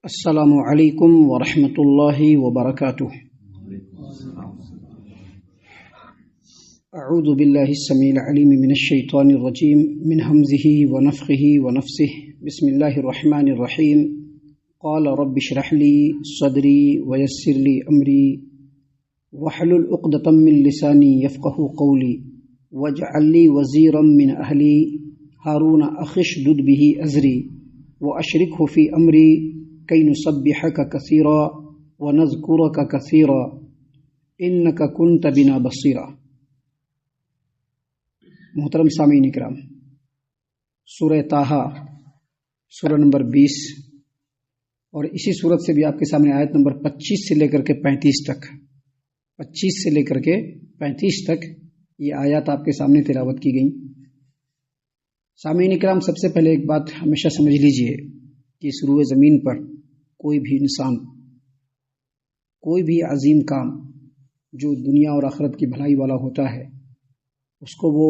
السلام علیکم ورحمۃ اللہ وبرکاتہ۔ اعوذ باللہ السمیع العلیم من الشیطان الرجیم من همزه ونفخه ونفثه بسم اللہ الرحمن الرحیم قال رب اشرح لي صدری ويسر لي امری واحلل عقدۃ من لسانی یفقهوا قولی واجعل لي وزیرا من اہلی ہارون اخی اشدد به ازری واشرکه فی امری کی نسبحک کثیرا ونذکرک کثیرا انک کنت بنا بصیرا۔ محترم سامعین اکرام، سورہ طٰہٰ سورہ نمبر 20 اور اسی صورت سے بھی آپ کے سامنے آیت نمبر 25 سے لے کر کے 35 تک 25 سے لے کر کے 35 تک یہ آیات آپ کے سامنے تلاوت کی گئیں۔ سامعین اکرام، سب سے پہلے ایک بات ہمیشہ سمجھ لیجئے کہ اس روئے زمین پر کوئی بھی انسان، کوئی بھی عظیم کام جو دنیا اور آخرت کی بھلائی والا ہوتا ہے، اس کو وہ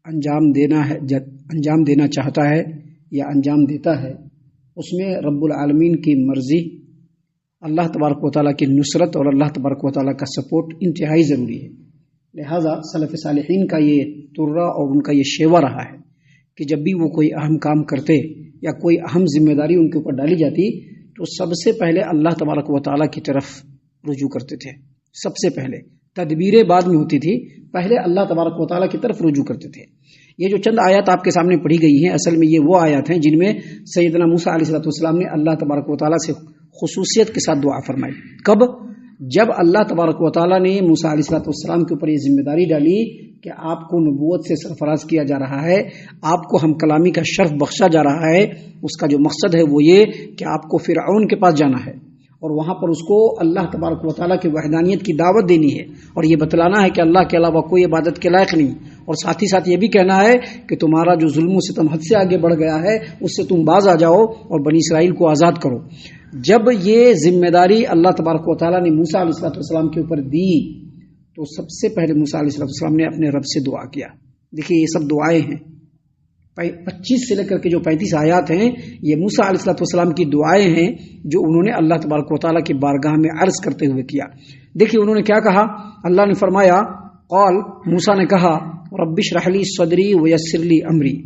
انجام دینا چاہتا ہے یا انجام دیتا ہے، اس میں رب العالمین کی مرضی، اللہ تبارک و تعالیٰ کی نصرت اور اللہ تبارک و تعالیٰ کا سپورٹ انتہائی ضروری ہے۔ لہٰذا سلف صالحین کا یہ ترہ اور ان کا یہ شیوا رہا ہے کہ جب بھی وہ کوئی اہم کام کرتے یا کوئی اہم ذمہ داری ان کے اوپر ڈالی جاتی تو سب سے پہلے اللہ تبارک و تعالیٰ کی طرف رجوع کرتے تھے۔ سب سے پہلے تدبیریں بعد میں ہوتی تھی، پہلے اللہ تبارک و تعالیٰ کی طرف رجوع کرتے تھے۔ یہ جو چند آیات آپ کے سامنے پڑھی گئی ہیں، اصل میں یہ وہ آیات ہیں جن میں سیدنا موسیٰ علیہ السلام نے اللہ تبارک و تعالیٰ سے خصوصیت کے ساتھ دعا فرمائی۔ کب؟ جب اللہ تبارک و تعالیٰ نے موسیٰ علیہ السلام کے اوپر یہ ذمہ داری ڈالی کہ آپ کو نبوت سے سرفراز کیا جا رہا ہے، آپ کو ہم کلامی کا شرف بخشا جا رہا ہے، اس کا جو مقصد ہے وہ یہ کہ آپ کو فرعون کے پاس جانا ہے اور وہاں پر اس کو اللہ تبارک و تعالیٰ کی وحدانیت کی دعوت دینی ہے اور یہ بتلانا ہے کہ اللہ کے علاوہ کوئی عبادت کے لائق نہیں، اور ساتھ ہی ساتھ یہ بھی کہنا ہے کہ تمہارا جو ظلم و ستم حد سے آگے بڑھ گیا ہے اس سے تم باز آ جاؤ اور بنی اسرائیل کو آزاد کرو۔ جب یہ ذمہ داری اللہ تبارک و تعالیٰ نے موسیٰ علیہ السلام کے اوپر دی تو سب سے پہلے موسیٰ علیہ السلام نے اپنے رب سے دعا کیا۔ دیکھیے یہ سب دعائیں ہیں، 25 سے لے کر کے جو 35 آیات ہیں یہ موسیٰ علیہ السلام کی دعائیں ہیں جو انہوں نے اللہ تبارک و تعالیٰ کی بارگاہ میں عرض کرتے ہوئے کیا۔ دیکھیے انہوں نے کیا کہا، اللہ نے فرمایا، قال، موسیٰ نے کہا، رب اشرح لی صدری ویسر لی امری،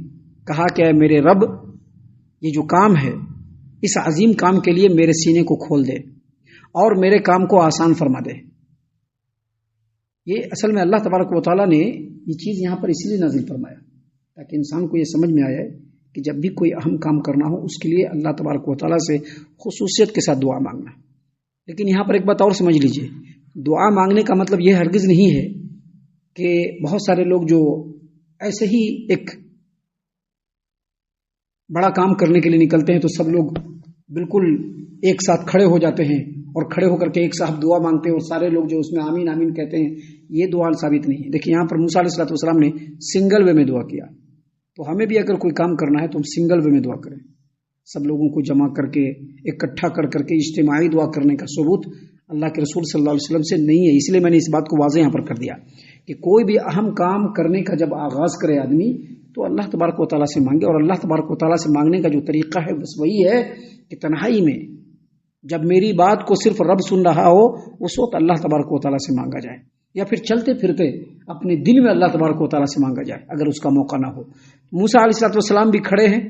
کہا کہ اے میرے رب، یہ جو کام ہے اس عظیم کام کے لیے میرے سینے کو کھول دے اور میرے کام کو آسان فرما دے۔ یہ اصل میں اللہ تبارک و تعالیٰ نے یہ چیز یہاں پر اسی لیے نازل فرمایا تاکہ انسان کو یہ سمجھ میں آئے کہ جب بھی کوئی اہم کام کرنا ہو اس کے لیے اللہ تبارک و تعالیٰ سے خصوصیت کے ساتھ دعا مانگنا۔ لیکن یہاں پر ایک بات اور سمجھ لیجئے، دعا مانگنے کا مطلب یہ ہرگز نہیں ہے کہ بہت سارے لوگ جو ایسے ہی ایک بڑا کام کرنے کے لیے نکلتے ہیں تو سب لوگ بالکل ایک ساتھ کھڑے ہو جاتے ہیں اور کھڑے ہو کر کے ایک ساتھ دعا مانگتے ہیں اور سارے لوگ جو اس میں آمین آمین کہتے ہیں، یہ دعا ثابت نہیں ہے۔ دیکھیں یہاں پر موسیٰ علیہ السلام نے سنگل وے میں دعا کیا، تو ہمیں بھی اگر کوئی کام کرنا ہے تو ہم سنگل وے میں دعا کریں، سب لوگوں کو جمع کر کے اکٹھا کر کر کے اجتماعی دعا کرنے کا ثبوت اللہ کے رسول صلی اللہ علیہ وسلم سے نہیں ہے۔ اس لیے میں نے اس بات کو واضح یہاں پر کر دیا کہ کوئی بھی اہم کام کرنے کا جب آغاز کرے آدمی تو اللہ تبارک و تعالیٰ سے مانگے، اور اللہ تبارک و تعالیٰ سے مانگنے کا جو طریقہ ہے بس وہی ہے کہ تنہائی میں جب میری بات کو صرف رب سن رہا ہو اس وقت اللہ تبارک و تعالیٰ سے مانگا جائے، یا پھر چلتے پھرتے اپنے دل میں اللہ تبارک و تعالیٰ سے مانگا جائے اگر اس کا موقع نہ ہو۔ موسیٰ علیہ السلام بھی کھڑے ہیں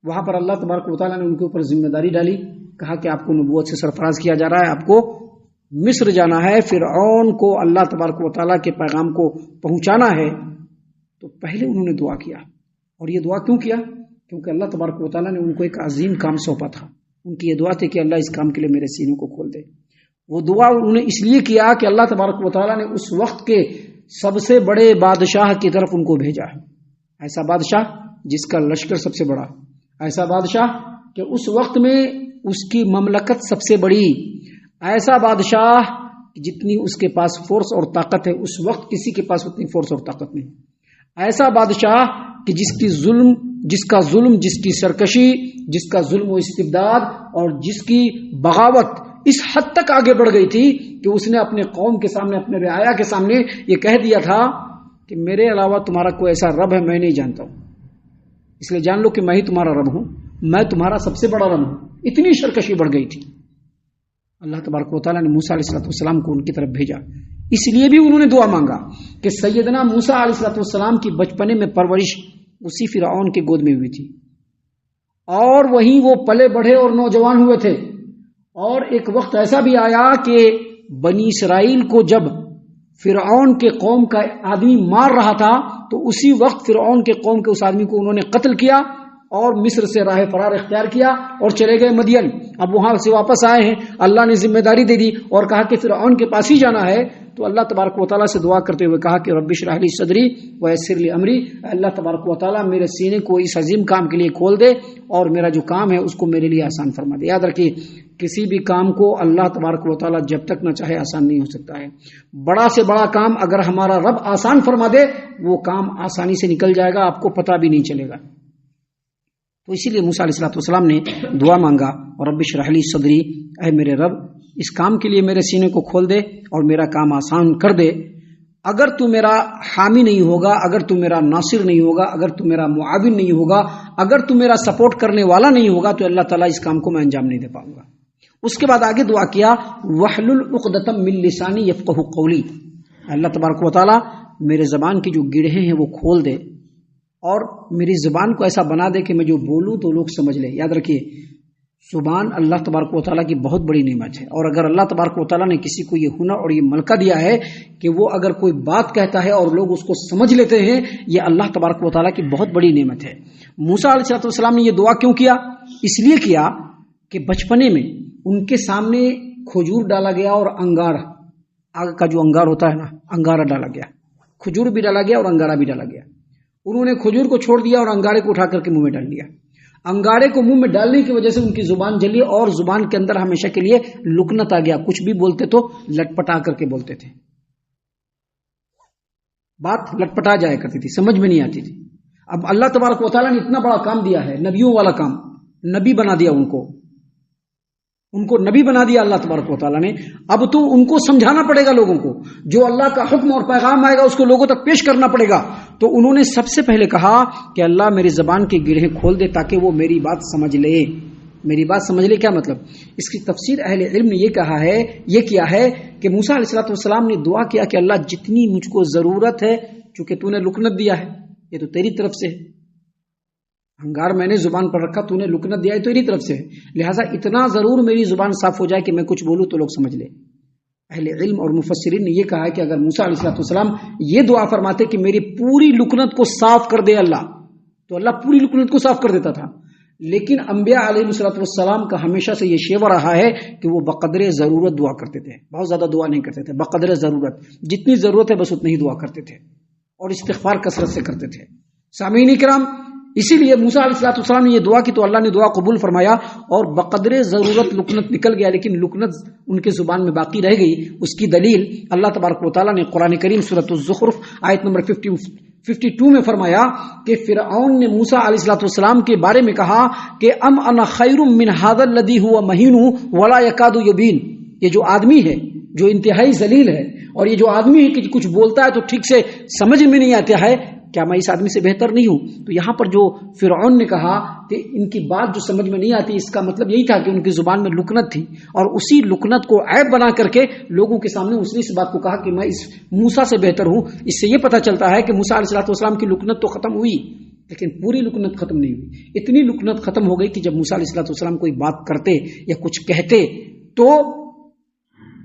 وہاں پر، اللہ تبارک و تعالیٰ نے ان کے اوپر ذمہ داری ڈالی، کہا کہ آپ کو نبوت سے سرفراز کیا جا رہا ہے، آپ کو مصر جانا ہے، فرعون کو اللہ تبارک و تعالیٰ کے پیغام کو پہنچانا ہے۔ تو پہلے انہوں نے دعا کیا، اور یہ دعا کیوں کیا؟ کیونکہ اللہ تبارک و تعالیٰ نے ان کو ایک عظیم کام سونپا تھا۔ ان کی یہ دعا تھی کہ اللہ اس کام کے لیے میرے سینوں کو کھول دے۔ وہ دعا انہوں نے اس لیے کیا کہ اللہ تبارک و تعالیٰ نے اس وقت کے سب سے بڑے بادشاہ کی طرف ان کو بھیجا ہے، ایسا بادشاہ جس کا لشکر سب سے بڑا، ایسا بادشاہ کہ اس وقت میں اس کی مملکت سب سے بڑی، ایسا بادشاہ جتنی اس کے پاس فورس اور طاقت ہے اس وقت کسی کے پاس اتنی فورس اور طاقت نہیں، ایسا بادشاہ کہ جس کا ظلم، جس کی سرکشی، جس کا ظلم و استبداد اور جس کی بغاوت اس حد تک آگے بڑھ گئی تھی کہ اس نے اپنے قوم کے سامنے، اپنے رعایا کے سامنے یہ کہہ دیا تھا کہ میرے علاوہ تمہارا کوئی ایسا رب ہے میں نہیں جانتا ہوں، اس لیے جان لو کہ میں ہی تمہارا رب ہوں، میں تمہارا سب سے بڑا رب ہوں۔ اتنی سرکشی بڑھ گئی تھی. اللہ تبارک و تعالیٰ نے موسیٰ علیہ السلام کو ان کی طرف بھیجا. اس لیے بھی انہوں نے دعا مانگا کہ سیدنا موسیٰ علیہ السلام کی بچپنے میں پرورش اسی فرعون کے گود میں ہوئی تھی اور وہیں وہ پلے بڑھے اور نوجوان ہوئے تھے. اور ایک وقت ایسا بھی آیا کہ بنی اسرائیل کو جب فرعون کے قوم کا آدمی مار رہا تھا تو اسی وقت فرعون کے قوم کے اس آدمی کو انہوں نے قتل کیا اور مصر سے راہ فرار اختیار کیا اور چلے گئے مدین. اب وہاں سے واپس آئے ہیں, اللہ نے ذمہ داری دے دی اور کہا کہ فرعون کے پاس ہی جانا ہے. تو اللہ تبارک و تعالیٰ سے دعا کرتے ہوئے کہا کہ رب اشرح لی صدری ویسر لی امری, اللہ تبارک و تعالیٰ میرے سینے کو اس عظیم کام کے لیے کھول دے اور میرا جو کام ہے اس کو میرے لیے آسان فرما دے. یاد رکھیے کسی بھی کام کو اللہ تبارک و تعالیٰ جب تک نہ چاہے آسان نہیں ہو سکتا ہے. بڑا سے بڑا کام اگر ہمارا رب آسان فرما دے وہ کام آسانی سے نکل جائے گا, آپ کو پتہ بھی نہیں چلے گا. تو اسی لیے موسیٰ علیہ السلام نے دعا مانگا اور رب اشرح لی صدری, اے میرے رب اس کام کے لیے میرے سینے کو کھول دے اور میرا کام آسان کر دے. اگر تو میرا حامی نہیں ہوگا, اگر تو میرا ناصر نہیں ہوگا, اگر تو میرا معاون نہیں ہوگا, اگر تو میرا سپورٹ کرنے والا نہیں ہوگا تو اللہ تعالیٰ اس کام کو میں انجام نہیں دے پاؤں گا. اس کے بعد آگے دعا کیا وحلل عقدۃ من لسانی یفقهوا قولی, اللہ تبارک و تعالیٰ میرے زبان کی جو گڑھیں ہیں وہ کھول دے اور میری زبان کو ایسا بنا دے کہ میں جو بولوں تو لوگ سمجھ لیں. یاد رکھیے زبان اللہ تبارک و تعالیٰ کی بہت بڑی نعمت ہے, اور اگر اللہ تبارک و تعالیٰ نے کسی کو یہ ہنر اور یہ ملکہ دیا ہے کہ وہ اگر کوئی بات کہتا ہے اور لوگ اس کو سمجھ لیتے ہیں, یہ اللہ تبارک و تعالیٰ کی بہت بڑی نعمت ہے. موسیٰ علیہ السلام نے یہ دعا کیوں کیا؟ اس لیے کیا کہ بچپنے میں ان کے سامنے کھجور ڈالا گیا اور انگار, آگ کا جو انگار ہوتا ہے نا, انگارہ ڈالا گیا, کھجور بھی ڈالا گیا اور انگارہ بھی ڈالا گیا. انہوں نے کھجور کو چھوڑ دیا اور انگارے کو اٹھا کر کے منہ میں ڈال دیا. انگارے کو منہ میں ڈالنے کی وجہ سے ان کی زبان جلی اور زبان کے اندر ہمیشہ کے لیے لکنت آ گیا. کچھ بھی بولتے تو لٹپٹا کر کے بولتے تھے, بات لٹپٹا جایا کرتی تھی, سمجھ میں نہیں آتی تھی. اب اللہ تبارک و تعالیٰ نے اتنا بڑا کام دیا ہے, نبیوں والا کام, نبی بنا دیا ان کو نبی بنا دیا اللہ تبارک و تعالیٰ نے. اب تو ان کو سمجھانا پڑے گا لوگوں کو, جو اللہ کا حکم اور پیغام آئے گا اس کو لوگوں تک پیش کرنا پڑے گا. تو انہوں نے سب سے پہلے کہا کہ اللہ میری زبان کی گرہیں کھول دے تاکہ وہ میری بات سمجھ لے. میری بات سمجھ لے کیا مطلب؟ اس کی تفسیر اہل علم نے یہ کیا ہے کہ موسیٰ علیہ السلام نے دعا کیا کہ اللہ جتنی مجھ کو ضرورت ہے, چونکہ تو نے لکنت دیا ہے, یہ تو تیری طرف سے ہے, انگار میں نے زبان پر رکھا, تو نے لکنت دیا ہے تو تیری طرف سے ہے, لہٰذا اتنا ضرور میری زبان صاف ہو جائے کہ میں کچھ بولوں تو لوگ سمجھ لیں. اہل علم اور مفسرین نے یہ کہا ہے کہ اگر موسیٰ علیہ السلام یہ دعا فرماتے کہ میری پوری لکنت کو صاف کر دے اللہ, تو اللہ پوری لکنت کو صاف کر دیتا تھا. لیکن انبیاء علیہ السلام کا ہمیشہ سے یہ شیوہ رہا ہے کہ وہ بقدر ضرورت دعا کرتے تھے, بہت زیادہ دعا نہیں کرتے تھے, بقدر ضرورت, جتنی ضرورت ہے بس اتنی ہی دعا کرتے تھے اور استغفار کثرت سے کرتے تھے. سامعین کرام, اسی لیے موسیٰ علیہ السلام نے یہ دعا کی تو اللہ نے دعا قبول فرمایا اور بقدر ضرورت لکنت نکل گیا, لیکن لکنت ان کے زبان میں باقی رہ گئی. اس کی دلیل اللہ تبارک و تعالیٰ نے قرآن کریم سورۃ الزخرف آیت نمبر 52 میں فرمایا کہ فرعون نے موسیٰ علیہ السلام کے بارے میں کہا کہ ام انا خیر من ھذا الذی ھو مہین ولا یکاد یبین, یہ جو آدمی ہے جو انتہائی ذلیل ہے اور یہ جو آدمی ہے کہ کچھ بولتا ہے تو ٹھیک سے سمجھ میں نہیں آتا ہے, کیا میں اس آدمی سے بہتر نہیں ہوں؟ تو یہاں پر جو فرعون نے کہا کہ ان کی بات جو سمجھ میں نہیں آتی, اس کا مطلب یہی تھا کہ ان کی زبان میں لکنت تھی, اور اسی لکنت کو عیب بنا کر کے لوگوں کے سامنے اس نے اس بات کو کہا کہ میں اس موسیٰ سے بہتر ہوں. اس سے یہ پتہ چلتا ہے کہ موسیٰ علیہ السلام کی لکنت تو ختم ہوئی لیکن پوری لکنت ختم نہیں ہوئی. اتنی لکنت ختم ہو گئی کہ جب موسیٰ علیہ السلام کوئی بات کرتے یا کچھ کہتے تو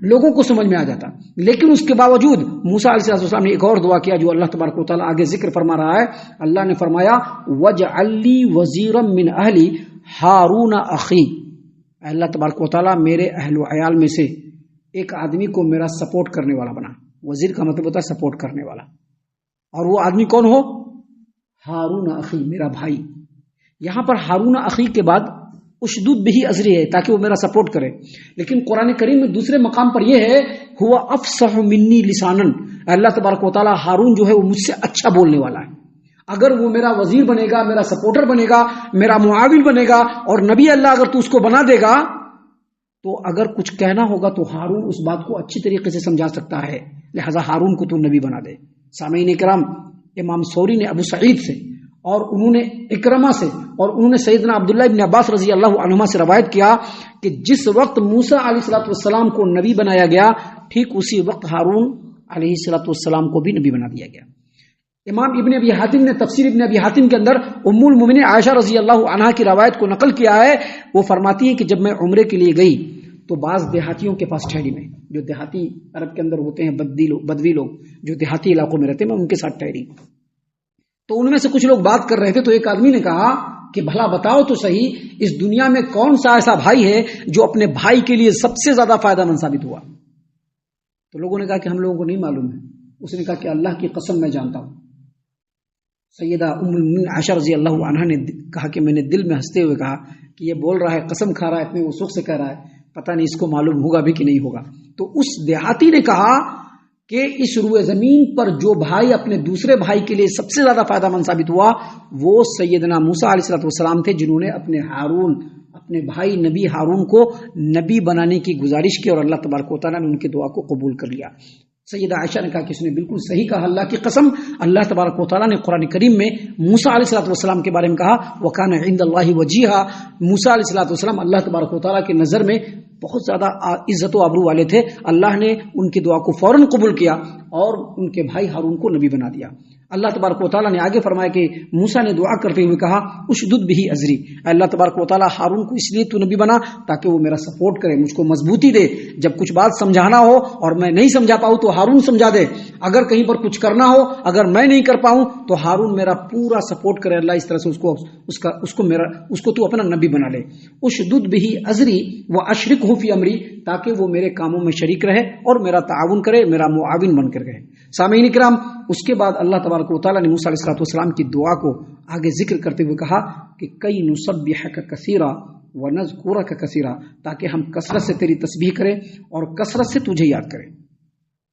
لوگوں کو سمجھ میں آ جاتا. لیکن اس کے باوجود موسیٰ علیہ السلام نے ایک اور دعا کیا جو اللہ تبارک و تعالیٰ آگے ذکر فرما رہا ہے. اللہ نے فرمایا وَاجْعَل لِّي وَزِيرًا مِّنْ أَهْلِي هَارُونَ أَخِي, اللہ تبارک و تعالیٰ میرے اہل و عیال میں سے ایک آدمی کو میرا سپورٹ کرنے والا بنا. وزیر کا مطلب ہوتا ہے سپورٹ کرنے والا, اور وہ آدمی کون ہو؟ ہارون اخی, میرا بھائی. یہاں پر ہارون اخی کے بعد اشدود بھی ازری ہے تاکہ وہ میرا سپورٹ کرے, لیکن قرآن کریم میں دوسرے مقام پر یہ ہے ہوا افصح منی لسانن, اللہ تبارک و تعالیٰ ہارون جو ہے وہ مجھ سے اچھا بولنے والا ہے. اگر وہ میرا وزیر بنے گا, میرا سپورٹر بنے گا, میرا معاون بنے گا, اور نبی اللہ اگر تو اس کو بنا دے گا تو اگر کچھ کہنا ہوگا تو ہارون اس بات کو اچھی طریقے سے سمجھا سکتا ہے, لہذا ہارون کو تو نبی بنا دے. سامعین کرام, امام ثوری نے ابو سعید سے اور انہوں نے اکرمہ سے اور انہوں نے سیدنا عبداللہ ابن عباس رضی اللہ عنہما سے روایت کیا کہ جس وقت موسیٰ علیہ الصلوۃ والسلام کو نبی بنایا گیا ٹھیک اسی وقت ہارون علیہ الصلوۃ والسلام کو بھی نبی بنا دیا گیا۔ امام ابن ابی حاتم نے تفسیر ابن ابی حاتم کے اندر ام المؤمنین عائشہ رضی اللہ عنہا کی روایت کو نقل کیا ہے۔ وہ فرماتی ہے کہ جب میں عمرے کے لیے گئی تو بعض دیہاتیوں کے پاس ٹھہری، میں جو دیہاتی عرب کے اندر ہوتے ہیں بدوی لوگ جو دیہاتی علاقوں میں رہتے ہیں، میں ان کے ساتھ ٹھہری تو ان میں سے کچھ لوگ بات کر رہے تھے، تو ایک آدمی نے کہا کہ بھلا بتاؤ تو صحیح اس دنیا میں کون سا ایسا بھائی ہے جو اپنے بھائی کے لیے سب سے زیادہ فائدہ مند ثابت ہوا؟ تو لوگوں نے کہا کہ ہم لوگوں کو نہیں معلوم ہے۔ اس نے کہا کہ اللہ کی قسم میں جانتا ہوں۔ سیدہ ام المؤمنین عائشہ رضی اللہ عنہا نے کہا کہ میں نے دل میں ہنستے ہوئے کہا کہ یہ بول رہا ہے، قسم کھا رہا ہے، اتنے وثوق سے کہہ رہا ہے، پتہ نہیں اس کو معلوم ہوگا بھی کہ نہیں ہوگا۔ تو اس دیہاتی نے کہا کہ اس روئے زمین پر جو بھائی اپنے دوسرے بھائی کے لیے سب سے زیادہ فائدہ مند ثابت ہوا وہ سیدنا موسیٰ علیہ الصلوۃ والسلام تھے، جنہوں نے اپنے بھائی نبی ہارون کو نبی بنانے کی گزارش کی اور اللہ تبارک و تعالیٰ نے ان کی دعا کو قبول کر لیا۔ سیدہ عائشہ نے کہا کہ اس نے بالکل صحیح کہا، اللہ کی قسم اللہ تبارک و تعالیٰ نے قرآن کریم میں موسیٰ علیہ الصلوۃ والسلام کے بارے میں کہا وَكَانَ عِندَ اللَّهِ وَجِيهًا، موسیٰ علیہ الصلوۃ والسلام اللہ تبارک و تعالیٰ کی نظر میں بہت زیادہ عزت و آبرو والے تھے۔ اللہ نے ان کی دعا کو فوراً قبول کیا اور ان کے بھائی ہارون کو نبی بنا دیا۔ اللہ تبارک و تعالیٰ نے آگے فرمایا کہ موسیٰ نے دعا کرتے ہوئے کہا اشدد بہ ازری، اللہ تبارک و تعالیٰ ہارون کو اس لیے تو نبی بنا تاکہ وہ میرا سپورٹ کرے، مجھ کو مضبوطی دے، جب کچھ بات سمجھانا ہو اور میں نہیں سمجھا پاؤں تو ہارون سمجھا دے، اگر کہیں پر کچھ کرنا ہو اگر میں نہیں کر پاؤں تو ہارون میرا پورا سپورٹ کرے۔ اللہ اس طرح سے اس کو تو اپنا نبی بنا لے۔ اشدد بہ ازری واشرکہ فی امری، تاکہ وہ میرے کاموں میں شریک رہے اور میرا تعاون کرے، میرا معاون بن کر رہے۔ سامعین کرام، اس کے بعد اللہ تبارک و تعالیٰ نے موسیٰ علیہ الصلوۃ والسلام کی دعا کو آگے ذکر کرتے ہوئے کہا کہ کئی نسبحک کثیرا ونذکرک کثیرا، تاکہ ہم کثرت سے تیری تسبیح کریں اور کثرت سے تجھے یاد کریں،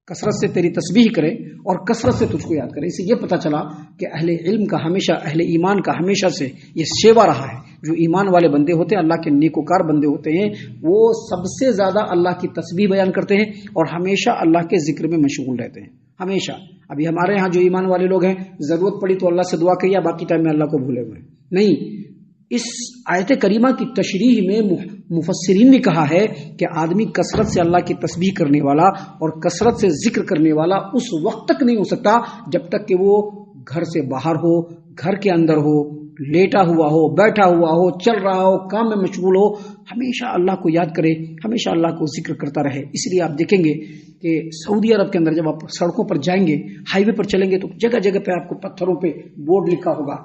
کثرت سے تیری تسبیح کرے اور کثرت سے تجھ کو یاد کرے۔ اس سے یہ پتہ چلا کہ اہل علم کا ہمیشہ، اہل ایمان کا ہمیشہ سے یہ شیوا رہا ہے، جو ایمان والے بندے ہوتے ہیں، اللہ کے نیکوکار بندے ہوتے ہیں، وہ سب سے زیادہ اللہ کی تسبیح بیان کرتے ہیں اور ہمیشہ اللہ کے ذکر میں مشغول رہتے ہیں، ہمیشہ۔ ابھی ہمارے ہاں جو ایمان والے لوگ ہیں، ضرورت پڑی تو اللہ سے دعا کیا، باقی ٹائم میں اللہ کو بھولے ہوئے نہیں۔ اس آیت کریمہ کی تشریح میں مفسرین نے کہا ہے کہ آدمی کثرت سے اللہ کی تسبیح کرنے والا اور کثرت سے ذکر کرنے والا اس وقت تک نہیں ہو سکتا جب تک کہ وہ گھر سے باہر ہو، گھر کے اندر ہو، لیٹا ہوا ہو، بیٹھا ہوا ہو، چل رہا ہو، کام میں مشغول ہو، ہمیشہ اللہ کو یاد کرے، ہمیشہ اللہ کو ذکر کرتا رہے۔ اس لیے آپ دیکھیں گے کہ سعودی عرب کے اندر جب آپ سڑکوں پر جائیں گے، ہائی وے پر چلیں گے، تو جگہ جگہ پہ آپ کو پتھروں پہ بورڈ لکھا ہوگا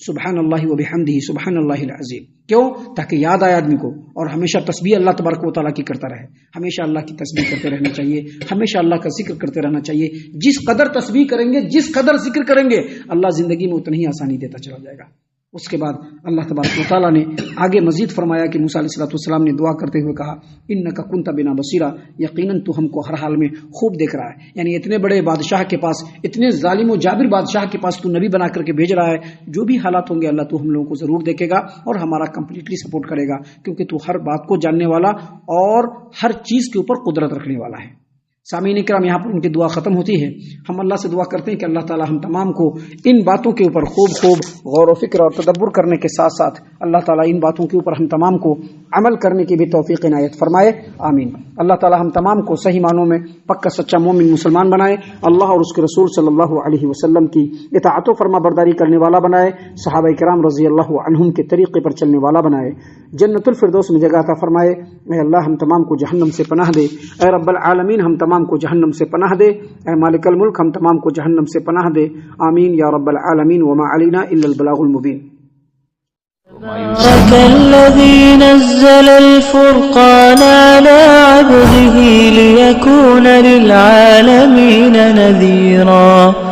سبحان اللہ و بحمدہ سبحان اللہ العظیم۔ کیوں؟ تاکہ یاد آئے آدمی کو اور ہمیشہ تسبیح اللہ تبارک و تعالیٰ کی کرتا رہے، ہمیشہ اللہ کی تسبیح کرتے رہنا چاہیے، ہمیشہ اللہ کا ذکر کرتے رہنا چاہیے۔ جس قدر تسبیح کریں گے، جس قدر ذکر کریں گے، اللہ زندگی میں اتنی ہی آسانی دیتا چلا جائے گا۔ اس کے بعد اللہ تبارک و تعالیٰ نے آگے مزید فرمایا کہ موسیٰ علیہ الصلوۃ والسلام نے دعا کرتے ہوئے کہا انک کنت بنا بصیرا، یقیناً تو ہم کو ہر حال میں خوب دیکھ رہا ہے۔ یعنی اتنے بڑے بادشاہ کے پاس، اتنے ظالم و جابر بادشاہ کے پاس تو نبی بنا کر کے بھیج رہا ہے، جو بھی حالات ہوں گے اللہ تو ہم لوگوں کو ضرور دیکھے گا اور ہمارا کمپلیٹلی سپورٹ کرے گا، کیونکہ تو ہر بات کو جاننے والا اور ہر چیز کے اوپر قدرت رکھنے والا ہے۔ سامعین کرام، یہاں پر ان کی دعا ختم ہوتی ہے۔ ہم اللہ سے دعا کرتے ہیں کہ اللہ تعالی ہم تمام کو ان باتوں کے اوپر خوب غور و فکر اور تدبر کرنے کے ساتھ ساتھ اللہ تعالی ان باتوں کے اوپر ہم تمام کو عمل کرنے کی بھی توفیق عنایت فرمائے، آمین۔ اللہ تعالی ہم تمام کو صحیح معنوں میں پکا سچا مومن مسلمان بنائے، اللہ اور اس کے رسول صلی اللہ علیہ وسلم کی اطاعت و فرما برداری کرنے والا بنائے، صحابہ کرام رضی اللہ عنہم کے طریقے پر چلنے والا بنائے، جنت الفردوس میں جگہ عطا فرمائے۔ اے اللہ ہم تمام کو جہنم سے پناہ دے، اے رب العالمین ہم تمام کو جہنم سے پناہ دے، اے مالک الملک ہم تمام کو جہنم سے پناہ دے، آمین یا رب العالمین۔ وما علینا الا البلاغ المبین۔ تبارك الذي نزل الفرقان على عبده ليكون للعالمين نذيرا